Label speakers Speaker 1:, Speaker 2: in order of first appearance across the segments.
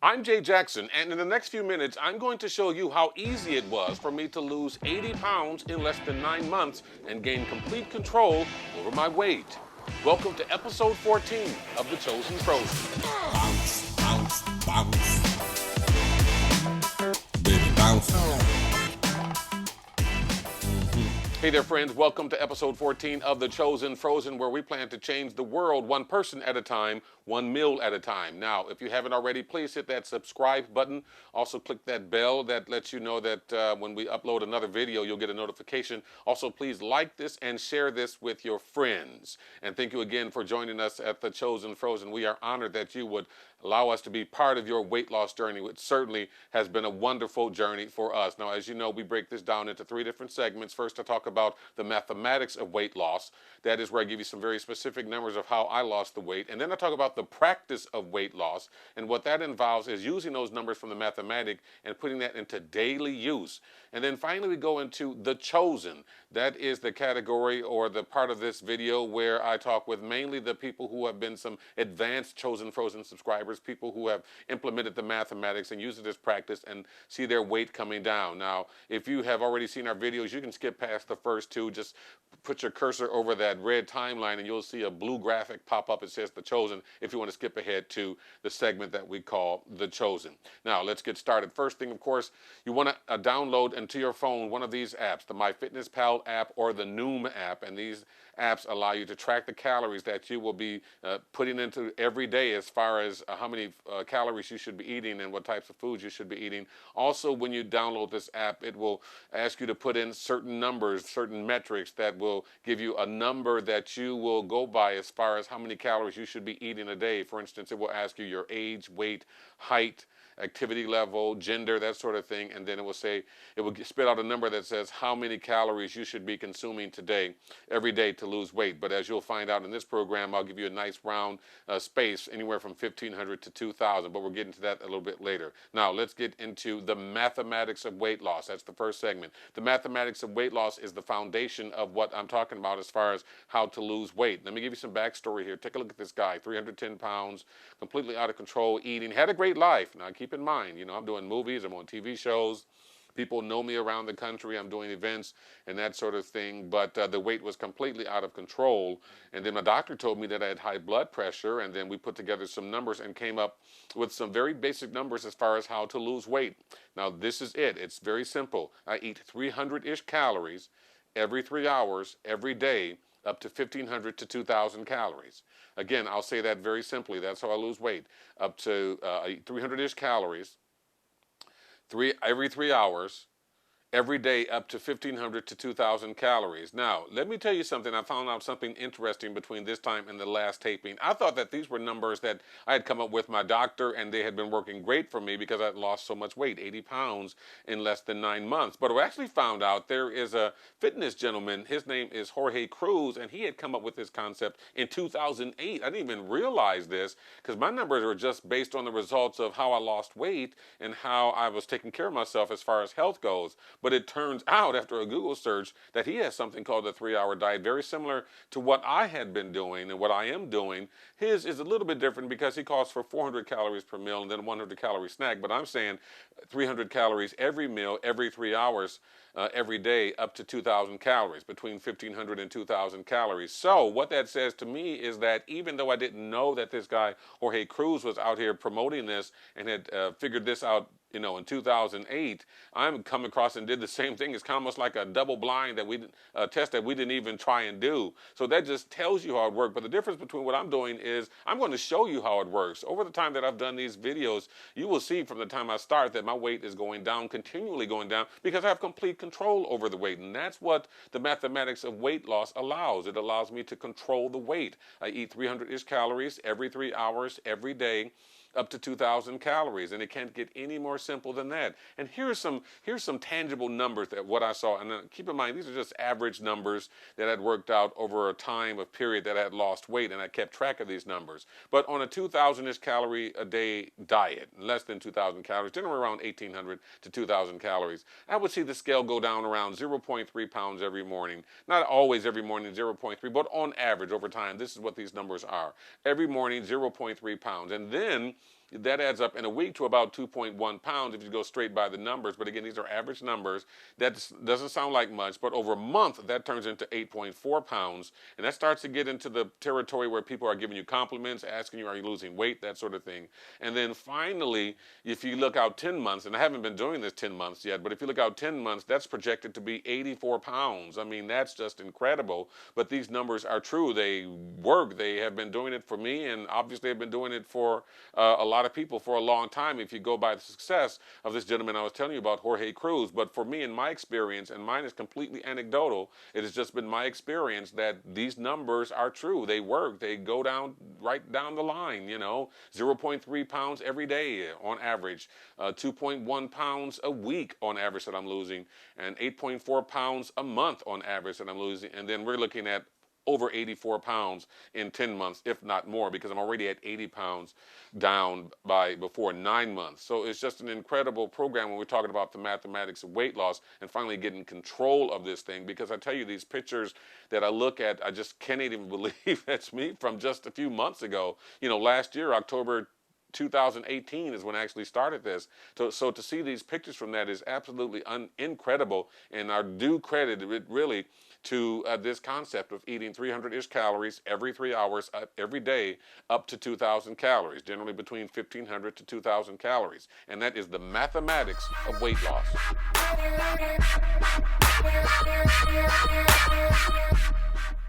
Speaker 1: I'm Jay Jackson, and in the next few minutes, I'm going to show you how easy it was for me to lose 80 pounds in less than 9 months and gain complete control over my weight. Welcome to episode 14 of the ChoZen FroZen.
Speaker 2: Bounce, bounce, bounce. Baby, bounce.
Speaker 1: Hey there, friends. Welcome to episode 14 of the ChoZen FroZen, where we plan to change the world one person at a time, one meal at a time. Now, if you haven't already, please hit that subscribe button. Also, click that bell that lets you know that when we upload another video, you'll get a notification. Also, please like this and share this with your friends. And thank you again for joining us at the ChoZen FroZen. We are honored that you would allow us to be part of your weight loss journey, which certainly has been a wonderful journey for us. Now, as you know, we break this down into 3 different segments. First, I talk about the mathematics of weight loss. That is where I give you some very specific numbers of how I lost the weight. And then I talk about the practice of weight loss. And what that involves is using those numbers from the mathematic and putting that into daily use. And then finally, we go into the ChoZen. That is the category or the part of this video where I talk with mainly the people who have been some advanced ChoZen FroZen subscribers, people who have implemented the mathematics and used it as practice and see their weight coming down. Now, if you have already seen our videos, you can skip past the first 2. Just put your cursor over that red timeline and you'll see a blue graphic pop up. It says the ChoZen if you want to skip ahead to the segment that we call the ChoZen. Now, let's get started. First thing, of course, you want to download into your phone one of these apps, the MyFitnessPal app or the Noom app. And these apps allow you to track the calories that you will be putting into every day as far as how many calories you should be eating and what types of foods you should be eating. Also, when you download this app, it will ask you to put in certain numbers, certain metrics that will give you a number that you will go by as far as how many calories you should be eating a day. For instance, it will ask you your age, weight, height, activity level, gender, that sort of thing, and then it will spit out a number that says how many calories you should be consuming every day to lose weight. But as you'll find out in this program, I'll give you a nice round space, anywhere from 1,500 to 2,000, but we'll get into that a little bit later. Now, let's get into the mathematics of weight loss. That's the first segment. The mathematics of weight loss is the foundation of what I'm talking about as far as how to lose weight. Let me give you some backstory here. Take a look at this guy, 310 pounds, completely out of control, eating, had a great life. Now, keep in mind, I'm doing movies, I'm on TV shows. People know me around the country. I'm doing events and that sort of thing. But the weight was completely out of control. And then my doctor told me that I had high blood pressure. And then we put together some numbers and came up with some very basic numbers as far as how to lose weight. Now, this is it. It's very simple. I eat 300-ish calories every 3 hours, every day, up to 1,500 to 2,000 calories. Again, I'll say that very simply. That's how I lose weight. Up to 300-ish calories every 3 hours, every day, up to 1,500 to 2,000 calories. Now, let me tell you something. I found out something interesting between this time and the last taping. I thought that these were numbers that I had come up with my doctor, and they had been working great for me because I had lost so much weight, 80 pounds in less than 9 months. But I actually found out there is a fitness gentleman. His name is Jorge Cruz, and he had come up with this concept in 2008. I didn't even realize this because my numbers were just based on the results of how I lost weight and how I was taking care of myself as far as health goes. But it turns out after a Google search that he has something called the 3-hour diet, very similar to what I had been doing and what I am doing. His is a little bit different because he calls for 400 calories per meal and then a 100-calorie snack. But I'm saying 300 calories every meal, every 3 hours, every day, up to 2,000 calories, between 1,500 and 2,000 calories. So what that says to me is that even though I didn't know that this guy, Jorge Cruz, was out here promoting this and had figured this out, in 2008, I'm come across and did the same thing. It's kind of almost like a double blind test that we didn't even try and do. So that just tells you how it worked. But the difference between what I'm doing is I'm going to show you how it works. Over the time that I've done these videos, you will see from the time I start that my weight is going down, continually going down, because I have complete control over the weight. And that's what the mathematics of weight loss allows. It allows me to control the weight. I eat 300-ish calories every 3 hours, every day, up to 2,000 calories, and it can't get any more simple than that. And here's some tangible numbers that what I saw, and keep in mind these are just average numbers that had worked out over a time of period that I had lost weight, and I kept track of these numbers. But on a 2,000-ish calorie a day diet, less than 2,000 calories, generally around 1,800 to 2,000 calories, I would see the scale go down around 0.3 pounds every morning. Not always every morning 0.3, but on average over time, this is what these numbers are. Every morning 0.3 pounds, and then that adds up in a week to about 2.1 pounds if you go straight by the numbers. But again, these are average numbers. That doesn't sound like much, but over a month, that turns into 8.4 pounds. And that starts to get into the territory where people are giving you compliments, asking you, are you losing weight, that sort of thing. And then finally, if you look out 10 months, and I haven't been doing this 10 months yet, but if you look out 10 months, that's projected to be 84 pounds. I mean, that's just incredible. But these numbers are true. They work. They have been doing it for me, and obviously have been doing it for a lot of people for a long time if you go by the success of this gentleman I was telling you about, Jorge Cruz. But for me, in my experience, and mine is completely anecdotal, it has just been my experience that these numbers are true. They work. They go down right down the line, 0.3 pounds every day on average, 2.1 pounds a week on average that I'm losing, and 8.4 pounds a month on average that I'm losing. And then we're looking at over 84 pounds in 10 months, if not more, because I'm already at 80 pounds down before 9 months. So it's just an incredible program when we're talking about the mathematics of weight loss and finally getting control of this thing. Because I tell you, these pictures that I look at, I just can't even believe that's me from just a few months ago. Last year, October 2018 is when I actually started this. So to see these pictures from that is absolutely incredible, and I do credit it really to this concept of eating 300-ish calories every 3 hours, every day, up to 2,000 calories, generally between 1,500 to 2,000 calories. And that is the mathematics of weight loss.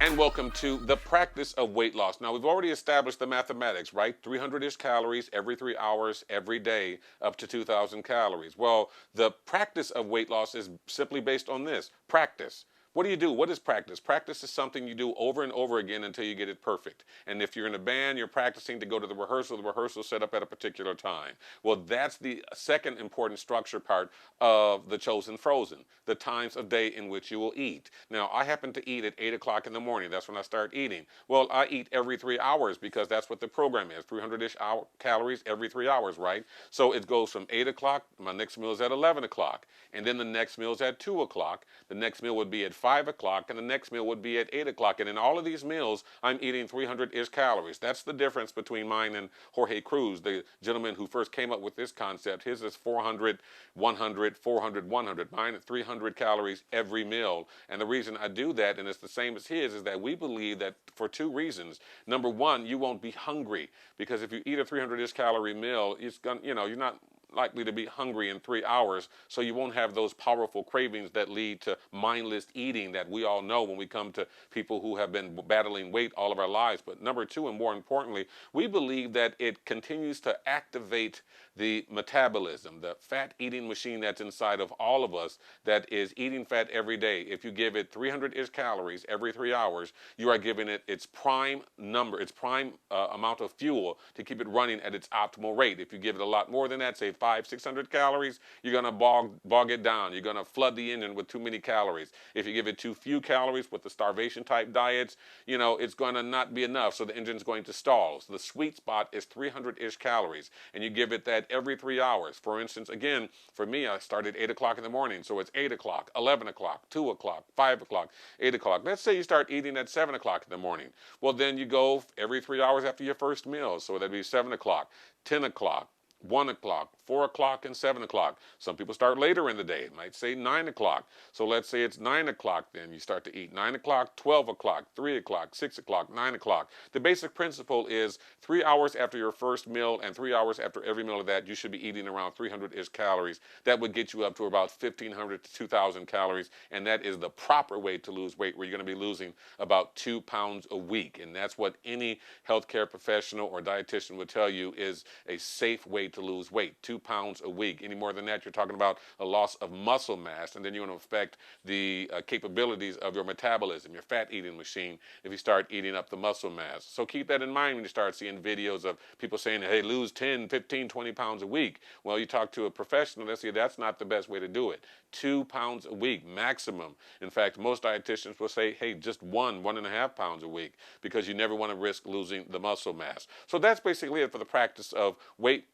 Speaker 1: And welcome to the practice of weight loss. Now, we've already established the mathematics, right? 300-ish calories every 3 hours, every day, up to 2,000 calories. Well, the practice of weight loss is simply based on this: practice. What do you do? What is practice? Practice is something you do over and over again until you get it perfect. And if you're in a band, you're practicing to go to the rehearsal set up at a particular time. Well, that's the second important structure part of the ChoZen FroZen, the times of day in which you will eat. Now, I happen to eat at 8 o'clock in the morning. That's when I start eating. Well, I eat every 3 hours because that's what the program is, 300-ish calories every 3 hours, right? So it goes from 8 o'clock, my next meal is at 11 o'clock, and then the next meal is at 2 o'clock. The next meal would be at 5 o'clock, and the next meal would be at 8 o'clock. And in all of these meals, I'm eating 300-ish calories. That's the difference between mine and Jorge Cruz, the gentleman who first came up with this concept. His is 400, 100, 400, 100. Mine is 300 calories every meal. And the reason I do that, and it's the same as his, is that we believe that for two reasons. Number one, you won't be hungry, because if you eat a 300-ish calorie meal, it's gonna, you're not likely to be hungry in 3 hours, so you won't have those powerful cravings that lead to mindless eating that we all know when we come to people who have been battling weight all of our lives. But number two, and more importantly, we believe that it continues to activate the metabolism, the fat eating machine that's inside of all of us that is eating fat every day. If you give it 300-ish calories every 3 hours, you are giving it its prime number, its prime amount of fuel to keep it running at its optimal rate. If you give it a lot more than that, say 500, 600 calories, you're going to bog it down. You're going to flood the engine with too many calories. If you give it too few calories with the starvation type diets, it's going to not be enough, so the engine's going to stall. So the sweet spot is 300-ish calories, and you give it that every 3 hours. For instance, again, for me, I start at 8 o'clock in the morning, so it's 8 o'clock, 11 o'clock, 2 o'clock, 5 o'clock, 8 o'clock. Let's say you start eating at 7 o'clock in the morning. Well, then you go every 3 hours after your first meal, so that'd be 7 o'clock, 10 o'clock, 1 o'clock, 4 o'clock, and 7 o'clock. Some people start later in the day. It might say 9 o'clock. So let's say it's 9 o'clock, then you start to eat 9 o'clock, 12 o'clock, 3 o'clock, 6 o'clock, 9 o'clock. The basic principle is 3 hours after your first meal and 3 hours after every meal of that, you should be eating around 300-ish calories. That would get you up to about 1,500 to 2,000 calories, and that is the proper way to lose weight, where you're going to be losing about 2 pounds a week. And that's what any healthcare professional or dietitian would tell you is a safe way to lose weight, 2 pounds a week. Any more than that, you're talking about a loss of muscle mass, and then you're going to affect the capabilities of your metabolism, your fat eating machine, if you start eating up the muscle mass. So keep that in mind when you start seeing videos of people saying, hey, lose 10, 15, 20 pounds a week. Well, you talk to a professional, they'll say that's not the best way to do it. 2 pounds a week maximum. In fact, most dietitians will say, hey, just 1.5 pounds a week, because you never want to risk losing the muscle mass. So that's basically it for the practice of weight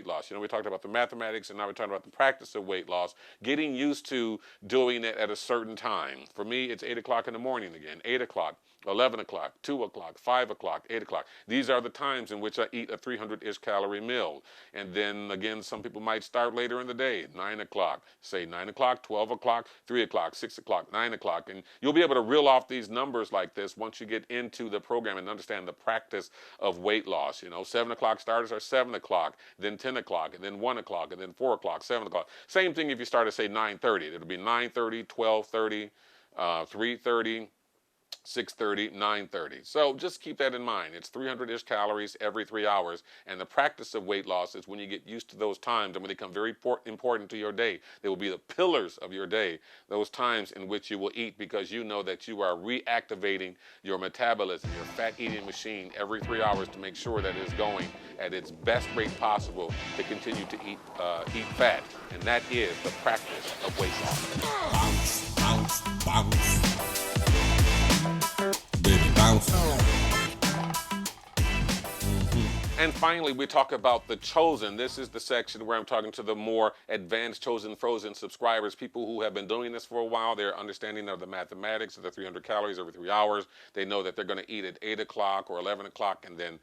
Speaker 1: loss. We talked about the mathematics, and now we're talking about the practice of weight loss, getting used to doing it at a certain time. For me, it's 8 o'clock in the morning again, 8 o'clock, 11 o'clock, 2 o'clock, 5 o'clock, 8 o'clock. These are the times in which I eat a 300-ish calorie meal. And then again, some people might start later in the day, 9 o'clock, say 9 o'clock, 12 o'clock, 3 o'clock, 6 o'clock, 9 o'clock. And you'll be able to reel off these numbers like this once you get into the program and understand the practice of weight loss. 7 o'clock starters are 7 o'clock, then 10 o'clock, and then 1 o'clock, and then 4 o'clock, 7 o'clock. Same thing if you start at, say, 9:30. It'll be 9:30, 12:30, 3:30, 6:30, 9:30. So just keep that in mind. It's 300-ish calories every 3 hours. And the practice of weight loss is when you get used to those times and when they become very important to your day. They will be the pillars of your day, those times in which you will eat because you know that you are reactivating your metabolism, your fat eating machine every 3 hours to make sure that it's going at its best rate possible to continue to eat fat. And that is the practice of weight loss.
Speaker 2: Bounce, bounce, bounce. Baby, bounce.
Speaker 1: And finally, we talk about the ChoZen. This is the section where I'm talking to the more advanced ChoZen FroZen subscribers, people who have been doing this for a while. They're understanding of the mathematics of the 300 calories every 3 hours. They know that they're going to eat at 8 o'clock or 11 o'clock and then,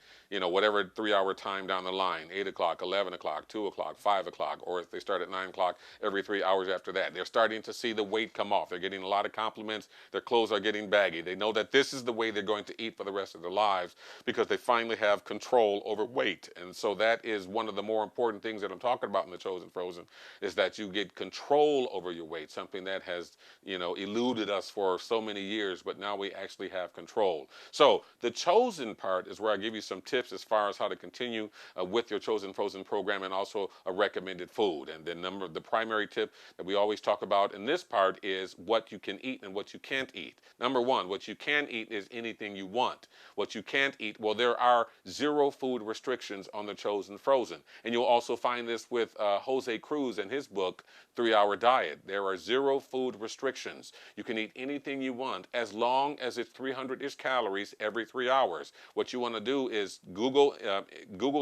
Speaker 1: whatever 3-hour time down the line, 8 o'clock, 11 o'clock, 2 o'clock, 5 o'clock, or if they start at 9 o'clock, every 3 hours after that. They're starting to see the weight come off. They're getting a lot of compliments. Their clothes are getting baggy. They know that this is the way they're going to eat for the rest of their lives because they finally have control over weight. And so that is one of the more important things that I'm talking about in the ChoZen FroZen is that you get control over your weight, something that has, eluded us for so many years, but now we actually have control. So the ChoZen part is where I give you some tips as far as how to continue with your ChoZen FroZen program and also a recommended food. And then the primary tip that we always talk about in this part is what you can eat and what you can't eat. Number one, what you can eat is anything you want. What you can't eat, well, there are 0 food restrictions on the ChoZen FroZen. And you'll also find this with Jose Cruz and his book, 3-Hour Diet. There are 0 food restrictions. You can eat anything you want as long as it's 300-ish calories every 3 hours. What you want to do is Google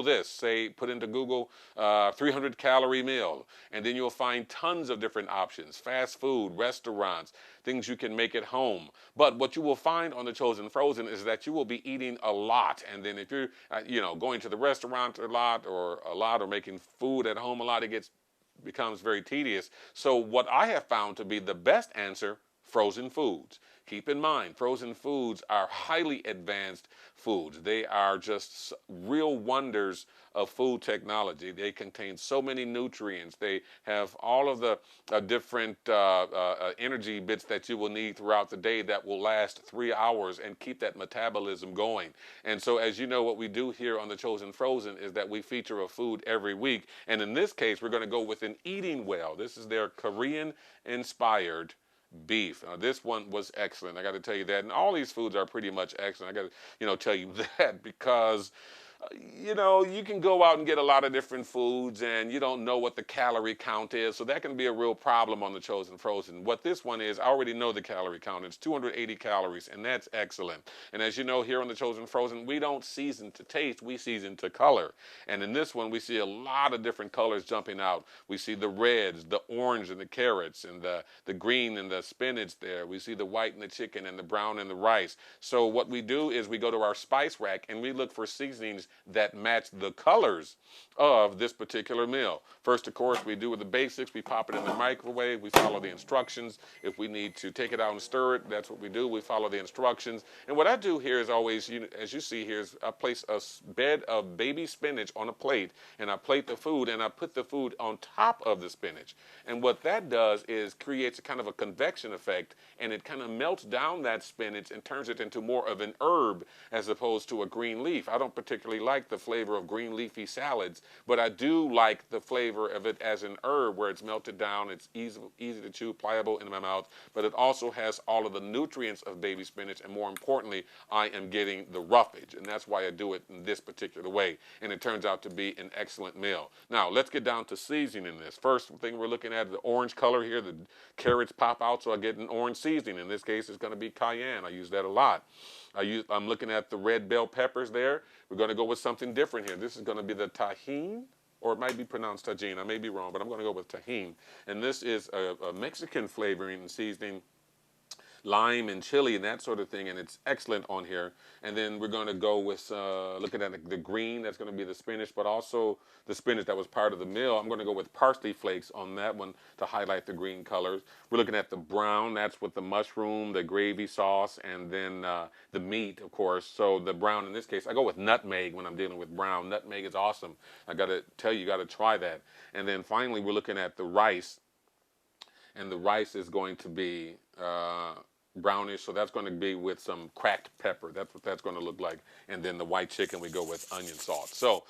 Speaker 1: this. Put into Google 300-calorie meal. And then you'll find tons of different options. Fast food, restaurants, things you can make at home. But what you will find on the ChoZen FroZen is that you will be eating a lot. And then if you're, going to the restaurant a lot or making food at home a lot, it becomes very tedious. So what I have found to be the best answer, frozen foods. Keep in mind, frozen foods are highly advanced foods. They are just real wonders of food technology. They contain so many nutrients. They have all of the different energy bits that you will need throughout the day that will last 3 hours and keep that metabolism going. And so, as you know, what we do here on the ChoZen FroZen is that we feature a food every week. And in this case, we're going to go with an eating well. This is their Korean-inspired beef. This one was excellent. I got to tell you that. And all these foods are pretty much excellent. I got to, tell you that because you can go out and get a lot of different foods and you don't know what the calorie count is. So that can be a real problem on the ChoZen FroZen. What this one is, I already know the calorie count. It's 280 calories, and that's excellent. And as you know, here on the ChoZen FroZen, we don't season to taste, we season to color. And in this one, we see a lot of different colors jumping out. We see the reds, the orange and the carrots, and the green and the spinach there. We see the white and the chicken and the brown and the rice. So what we do is we go to our spice rack and we look for seasonings that match the colors of this particular meal. First, of course, we do with the basics. We pop it in the microwave. We follow the instructions. If we need to take it out and stir it, that's what we do. We follow the instructions. And what I do here is always, as you see here, is I place a bed of baby spinach on a plate, and I plate the food, and I put the food on top of the spinach. And what that does is creates a kind of a convection effect, and it kind of melts down that spinach and turns it into more of an herb as opposed to a green leaf. I don't particularly like the flavor of green leafy salads, but I do like the flavor of it as an herb where it's melted down, it's easy to chew, pliable in my mouth, but it also has all of the nutrients of baby spinach, and more importantly, I am getting the roughage, and that's why I do it in this particular way, and it turns out to be an excellent meal. Now, let's get down to seasoning this. First thing we're looking at, the orange color here, the carrots pop out, so I get an orange seasoning. In this case, it's going to be cayenne. I use that a lot. I'm looking at the red bell peppers there. We're going to go with something different here. This is going to be the tajin, or it might be pronounced tajin. I may be wrong, but I'm going to go with tajin. And this is a Mexican flavoring and seasoning. lime and chili and that sort of thing, and it's excellent on here. And then we're going to go with, looking at the green, that's going to be the spinach, but also the spinach that was part of the meal. I'm going to go with parsley flakes on that one to highlight the green colors. We're looking at the brown, that's with the mushroom, the gravy sauce, and then the meat, of course. So the brown in this case, I go with nutmeg when I'm dealing with brown. Nutmeg is awesome. I got to tell you, you got to try that. And then finally, we're looking at the rice, and the rice is going to be brownish, so that's going to be with some cracked pepper. That's what that's going to look like. And then the white chicken, we go with onion salt. So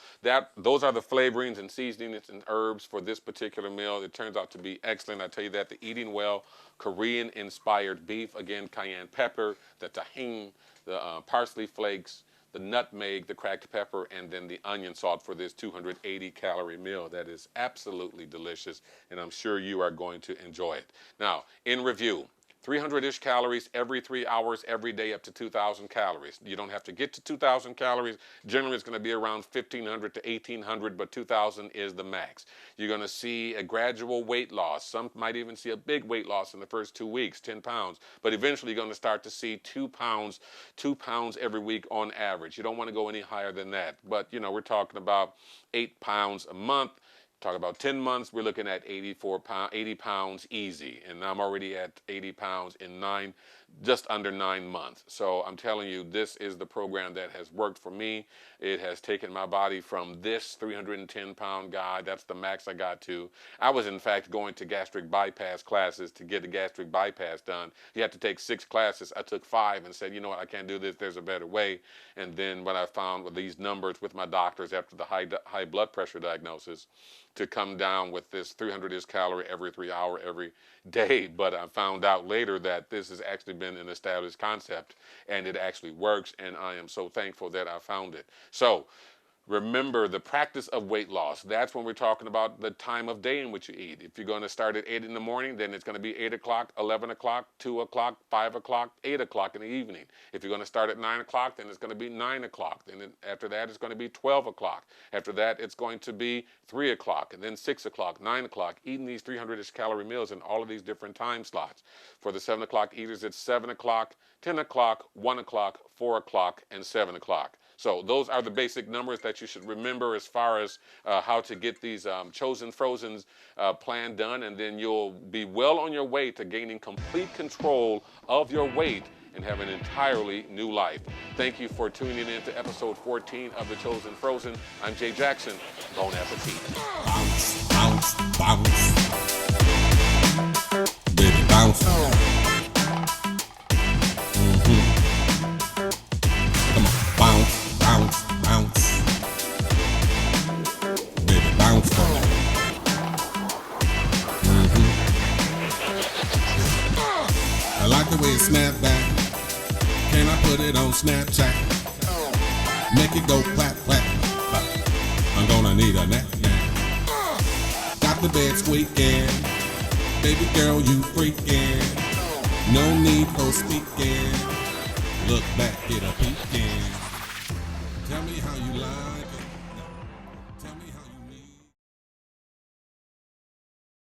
Speaker 1: those are the flavorings and seasonings and herbs for this particular meal. It turns out to be excellent. I tell you that, the Eating Well Korean-inspired beef, again, cayenne pepper, the tahini, the parsley flakes, the nutmeg, the cracked pepper, and then the onion salt for this 280-calorie meal. That is absolutely delicious, and I'm sure you are going to enjoy it. Now, in review, 300-ish calories every 3 hours, every day, up to 2,000 calories. You don't have to get to 2,000 calories. Generally, it's going to be around 1,500 to 1,800, but 2,000 is the max. You're going to see a gradual weight loss. Some might even see a big weight loss in the first 2 weeks, 10 pounds. But eventually, you're going to start to see 2 pounds every week on average. You don't want to go any higher than that. But, you know, we're talking about 8 pounds a month. Talk about 10 months, we're looking at 80 pounds easy. And I'm already at 80 pounds in just under 9 months. So I'm telling you, this is the program that has worked for me. It has taken my body from this 310-pound guy, that's the max I got to. I was, in fact, going to gastric bypass classes to get a gastric bypass done. You have to take 6 classes. I took 5 and said, you know what, I can't do this. There's a better way. And then what I found with these numbers with my doctors after the high blood pressure diagnosis, to come down with this 300-ish calorie every 3 hour every day. But I found out later that this has actually been an established concept, and it actually works, and I am so thankful that I found it. So remember, the practice of weight loss, that's when we're talking about the time of day in which you eat. If you're going to start at 8 in the morning, then it's going to be 8 o'clock, 11 o'clock, 2 o'clock, 5 o'clock, 8 o'clock in the evening. If you're going to start at 9 o'clock, then it's going to be 9 o'clock. Then after that, it's going to be 12 o'clock. After that, it's going to be 3 o'clock, and then 6 o'clock, 9 o'clock, eating these 300-ish calorie meals in all of these different time slots. For the 7 o'clock eaters, it's 7 o'clock, 10 o'clock, 1 o'clock, 4 o'clock, and 7 o'clock. So those are the basic numbers that you should remember as far as how to get these ChoZen FroZen's plan done, and then you'll be well on your way to gaining complete control of your weight and have an entirely new life. Thank you for tuning in to episode 14 of the ChoZen FroZen. I'm Jay Jackson. Bon appetit.
Speaker 2: Bounce, bounce, bounce. Baby, bounce. Come on, bounce, bounce, bounce. Baby, bounce for me. I like the way it snap back. Can I put it on Snapchat? Make it go clap, clap, clap. I'm gonna need a nap, nap. Got the bed squeaking. Baby girl, you freaking. No need for speaking. Look back, get a peeking. Tell me how you like it.